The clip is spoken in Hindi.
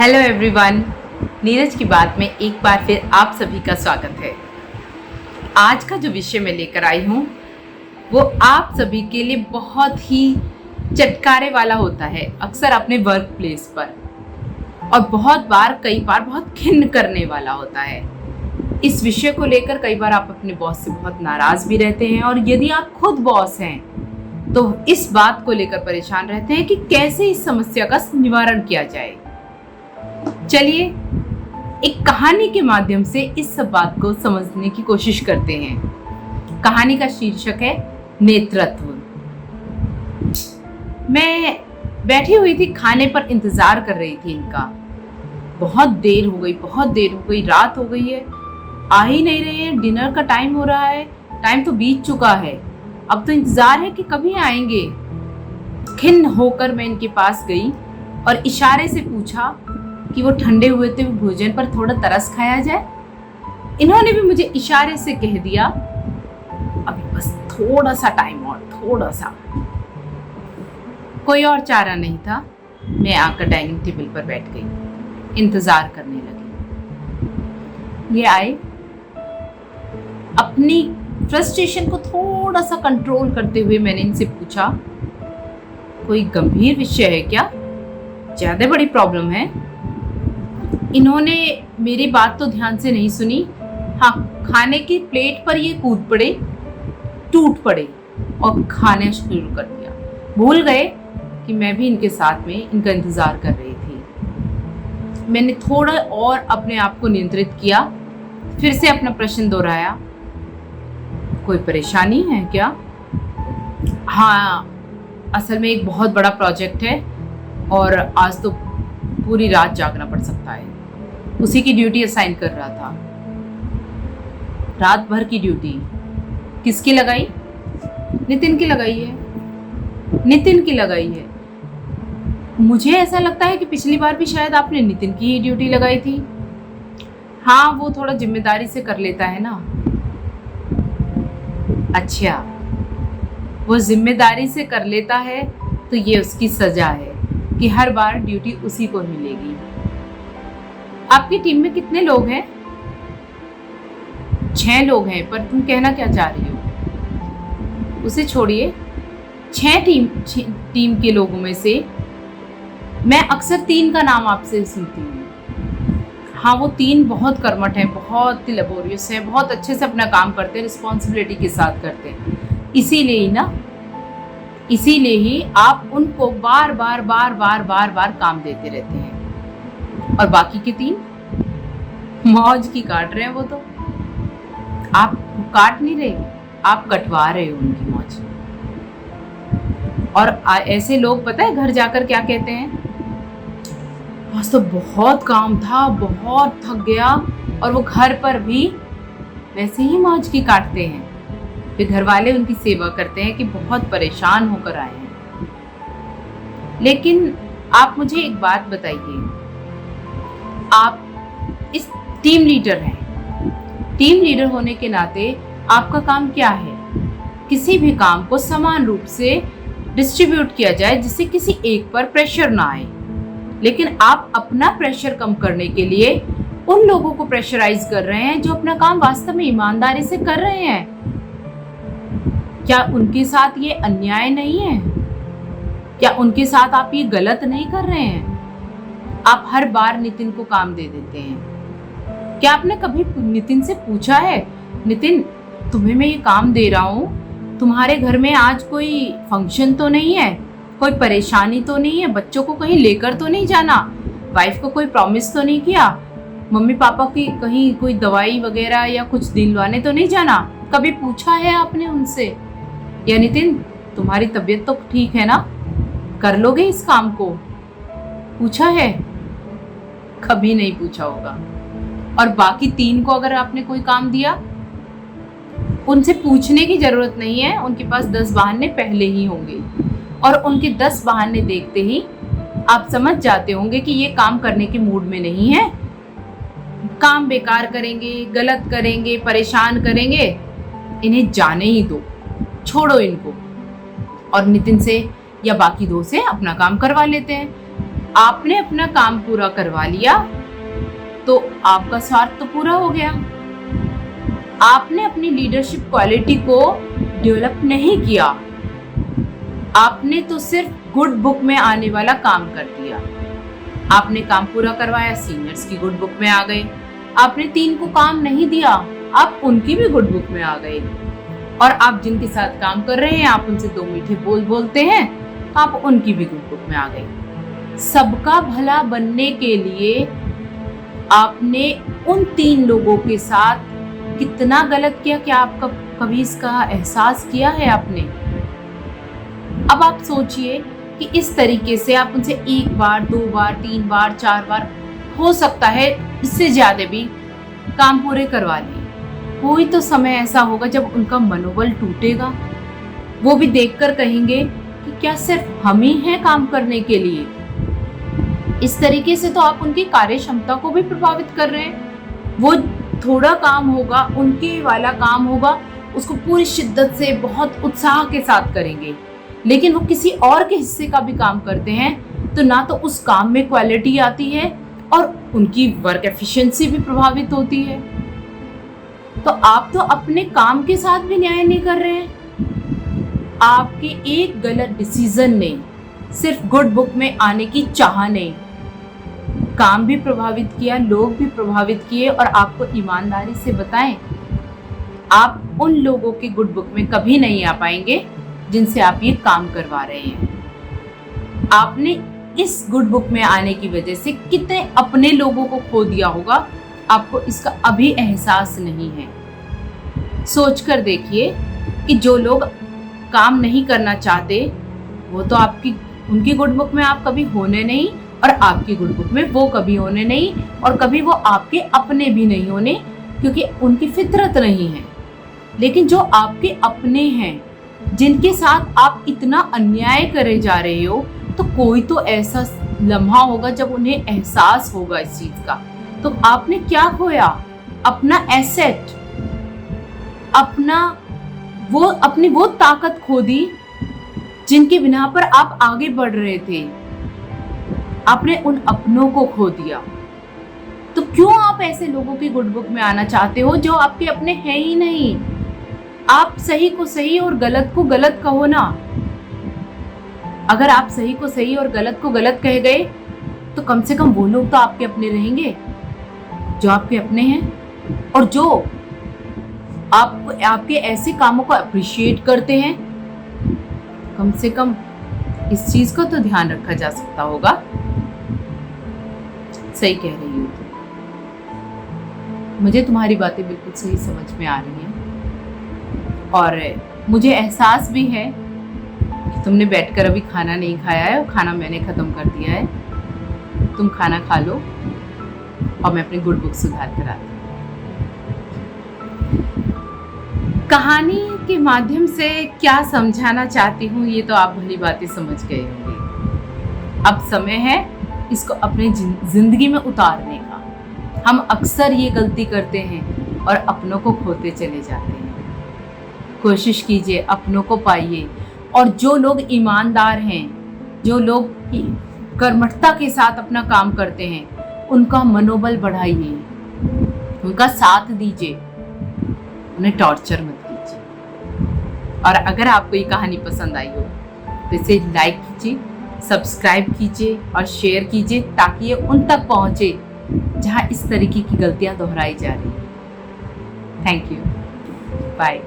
हेलो एवरीवन, नीरज की बात में एक बार फिर आप सभी का स्वागत है। आज का जो विषय मैं लेकर आई हूँ वो आप सभी के लिए बहुत ही चटकारे वाला होता है, अक्सर अपने वर्क प्लेस पर, और कई बार बहुत खिन्न करने वाला होता है। इस विषय को लेकर कई बार आप अपने बॉस से बहुत नाराज भी रहते हैं, और यदि आप खुद बॉस हैं तो इस बात को लेकर परेशान रहते हैं कि कैसे इस समस्या का निवारण किया जाए। चलिए एक कहानी के माध्यम से इस सब बात को समझने की कोशिश करते हैं। कहानी का शीर्षक है नेतृत्व। मैं बैठी हुई थी, खाने पर इंतजार कर रही थी इनका। बहुत देर हो गई, रात हो गई है, आ ही नहीं रहे हैं। डिनर का टाइम हो रहा है, टाइम तो बीत चुका है, अब तो इंतजार है कि कभी आएंगे। खिन्न होकर मैं इनके पास गई और इशारे से पूछा कि वो ठंडे हुए भोजन पर थोड़ा तरस खाया जाए। इन्होंने भी मुझे इशारे से कह दिया, अभी बस थोड़ा सा टाइम और, थोड़ा सा। कोई और चारा नहीं था, मैं आकर डाइनिंग टेबल पर बैठ गई, इंतजार करने लगी। ये आए, अपनी फ्रस्ट्रेशन को थोड़ा सा कंट्रोल करते हुए मैंने इनसे पूछा, कोई गंभीर विषय है क्या? ज्यादा बड़ी प्रॉब्लम है? इन्होंने मेरी बात तो ध्यान से नहीं सुनी। हाँ, खाने की प्लेट पर ये कूद पड़े, टूट पड़े और खाना शुरू कर दिया। भूल गए कि मैं भी इनके साथ में इनका इंतजार कर रही थी। मैंने थोड़ा और अपने आप को नियंत्रित किया, फिर से अपना प्रश्न दोहराया, कोई परेशानी है क्या? हाँ, असल में एक बहुत बड़ा प्रोजेक्ट है और आज तो पूरी रात जागना पड़ सकता है। उसी की ड्यूटी असाइन कर रहा था। रात भर की ड्यूटी किसकी लगाई? नितिन की लगाई है। मुझे ऐसा लगता है कि पिछली बार भी शायद आपने नितिन की ही ड्यूटी लगाई थी। हाँ, वो थोड़ा जिम्मेदारी से कर लेता है ना। अच्छा, वो जिम्मेदारी से कर लेता है तो ये उसकी सजा है कि हर बार ड्यूटी उसी को मिलेगी। आपकी टीम में कितने लोग हैं? 6 लोग हैं, पर तुम कहना क्या चाह रही हो? उसे छोड़िए। 6 टीम के लोगों में से मैं अक्सर 3 का नाम आपसे सुनती हूँ। हाँ, वो 3 बहुत कर्मठ हैं, बहुत लेबोरियस हैं, बहुत अच्छे से अपना काम करते हैं, रिस्पॉन्सिबिलिटी के साथ करते हैं। इसीलिए ही आप उनको बार बार काम देते रहते हैं। और बाकी के 3 मौज की काट रहे हैं। वो तो आप काट नहीं रहे, आप कटवा रहे हो उनकी मौज। और ऐसे लोग पता है घर जाकर क्या कहते हैं? आज तो बहुत काम था, बहुत थक गया, और वो घर पर भी वैसे ही मौज की काटते हैं। फिर घर वाले उनकी सेवा करते हैं कि बहुत परेशान होकर आए हैं। लेकिन आप मुझे एक बात बताइए, आप इस टीम लीडर हैं। टीम लीडर होने के नाते आपका काम क्या है? किसी भी काम को समान रूप से डिस्ट्रीब्यूट किया जाए जिससे किसी एक पर प्रेशर ना आए। लेकिन आप अपना प्रेशर कम करने के लिए उन लोगों को प्रेशराइज कर रहे हैं जो अपना काम वास्तव में ईमानदारी से कर रहे हैं। क्या उनके साथ ये अन्याय नहीं है? क्या उनके साथ आप ये गलत नहीं कर रहे हैं? आप हर बार नितिन को काम दे देते हैं। क्या आपने कभी नितिन से पूछा है, नितिन तुम्हें मैं ये काम दे रहा हूँ, तुम्हारे घर में आज कोई फंक्शन तो नहीं है, कोई परेशानी तो नहीं है, बच्चों को कहीं लेकर तो नहीं जाना, वाइफ को कोई प्रॉमिस तो नहीं किया, मम्मी पापा की कहीं कोई दवाई वगैरह या कुछ दिलवाने तो नहीं जाना? कभी पूछा है आपने उनसे? या नितिन तुम्हारी तबीयत तो ठीक है ना, कर लोगे इस काम को? पूछा है? कभी नहीं पूछा होगा। और बाकी 3 को अगर आपने कोई काम दिया, उनसे पूछने की जरूरत नहीं है, उनके पास 10 बहाने पहले ही होंगे, और उनके 10 बहाने देखते ही आप समझ जाते होंगे कि ये काम करने के मूड में नहीं है, काम बेकार करेंगे, गलत करेंगे, परेशान करेंगे। इन्हें जाने ही दो, छोड़ो इनको। और नितिन से या बाकी 2 से अपना काम करवा लेते हैं। आपने अपना काम पूरा करवा लिया तो आपका स्वार्थ तो पूरा हो गया। आपने अपनी लीडरशिप क्वालिटी को डेवलप नहीं किया, आपने तो सिर्फ गुड बुक में आने वाला काम कर दिया। आपने काम पूरा करवाया, सीनियर्स की गुड बुक में आ गए। आपने 3 को काम नहीं दिया, आप उनकी भी गुड बुक में आ गए। और आप जिनके साथ काम कर रहे हैं, आप उनसे 2 मीठे बोल बोलते हैं, आप उनकी भी गुड बुक में आ गए। सबका भला बनने के लिए आपने उन 3 लोगों के साथ कितना गलत किया, क्या आपका कभी इसका एहसास किया है आपने? अब आप सोचिए कि इस तरीके से आप उनसे 1 बार, 2 बार, 3 बार, 4 बार, हो सकता है इससे ज्यादा भी काम पूरे करवा लिए। कोई तो समय ऐसा होगा जब उनका मनोबल टूटेगा, वो भी देखकर कहेंगे कि क्या सिर्फ हम ही हैं काम करने के लिए। इस तरीके से तो आप उनकी कार्य क्षमता को भी प्रभावित कर रहे हैं। वो थोड़ा काम होगा, उनके वाला काम होगा, उसको पूरी शिद्दत से बहुत उत्साह के साथ करेंगे, लेकिन वो किसी और के हिस्से का भी काम करते हैं तो ना तो उस काम में क्वालिटी आती है और उनकी वर्क एफिशिएंसी भी प्रभावित होती है। तो आप तो अपने काम के साथ भी न्याय नहीं कर रहे हैं। आपके एक गलत डिसीजन ने, सिर्फ गुड बुक में आने की चाह ने काम भी प्रभावित किया, लोग भी प्रभावित किए। और आपको ईमानदारी से बताएं, आप उन लोगों की गुड बुक में कभी नहीं आ पाएंगे जिनसे आप ये काम करवा रहे हैं। आपने इस गुड बुक में आने की वजह से कितने अपने लोगों को खो दिया होगा, आपको इसका अभी एहसास नहीं है। सोचकर देखिए कि जो लोग काम नहीं करना चाहते वो तो उनकी गुड बुक में आप कभी होने नहीं, और आपकी गुड बुक में वो कभी होने नहीं, और कभी वो आपके अपने भी नहीं होने, क्योंकि उनकी फितरत नहीं है। लेकिन जो आपके अपने हैं, जिनके साथ आप इतना अन्याय करे जा रहे हो, तो कोई तो ऐसा लम्हा होगा जब उन्हें एहसास होगा इस चीज का। तो आपने क्या खोया? अपना एसेट, अपनी वो ताकत खो दी जिनकी बिना पर आप आगे बढ़ रहे थे। आपने उन अपनों को खो दिया। तो क्यों आप ऐसे लोगों की गुड बुक में आना चाहते हो जो आपके अपने हैं ही नहीं? आप सही को सही और गलत को गलत कहो ना। अगर आप सही को सही और गलत को गलत कह गए तो कम से कम वो लोग तो आपके अपने रहेंगे जो आपके अपने हैं, और जो आपके ऐसे कामों को अप्रिशिएट करते हैं। कम से कम इस चीज को तो ध्यान रखा जा सकता होगा। सही कह रही हो, मुझे तुम्हारी बातें बिल्कुल सही समझ में आ रही हैं, और मुझे एहसास भी है कि तुमने बैठकर अभी खाना नहीं खाया है और खाना मैंने ख़त्म कर दिया है। तुम खाना खा लो और मैं अपनी गुड बुक सुधार कर आती हूँ। कहानी के माध्यम से क्या समझाना चाहती हूँ ये तो आप भली बातें समझ गए होंगे। अब समय है इसको अपनी जिंदगी में उतारने का। हम अक्सर ये गलती करते हैं और अपनों को खोते चले जाते हैं। कोशिश कीजिए, अपनों को पाइए, और जो लोग ईमानदार हैं, जो लोग कर्मठता के साथ अपना काम करते हैं, उनका मनोबल बढ़ाइए, उनका साथ दीजिए, उन्हें टॉर्चर मत कीजिए। और अगर आपको ये कहानी पसंद आई हो तो इसे लाइक कीजिए, सब्सक्राइब कीजिए और शेयर कीजिए, ताकि ये उन तक पहुंचे जहां इस तरीके की गलतियां दोहराई जा रही हैं। Thank you, bye.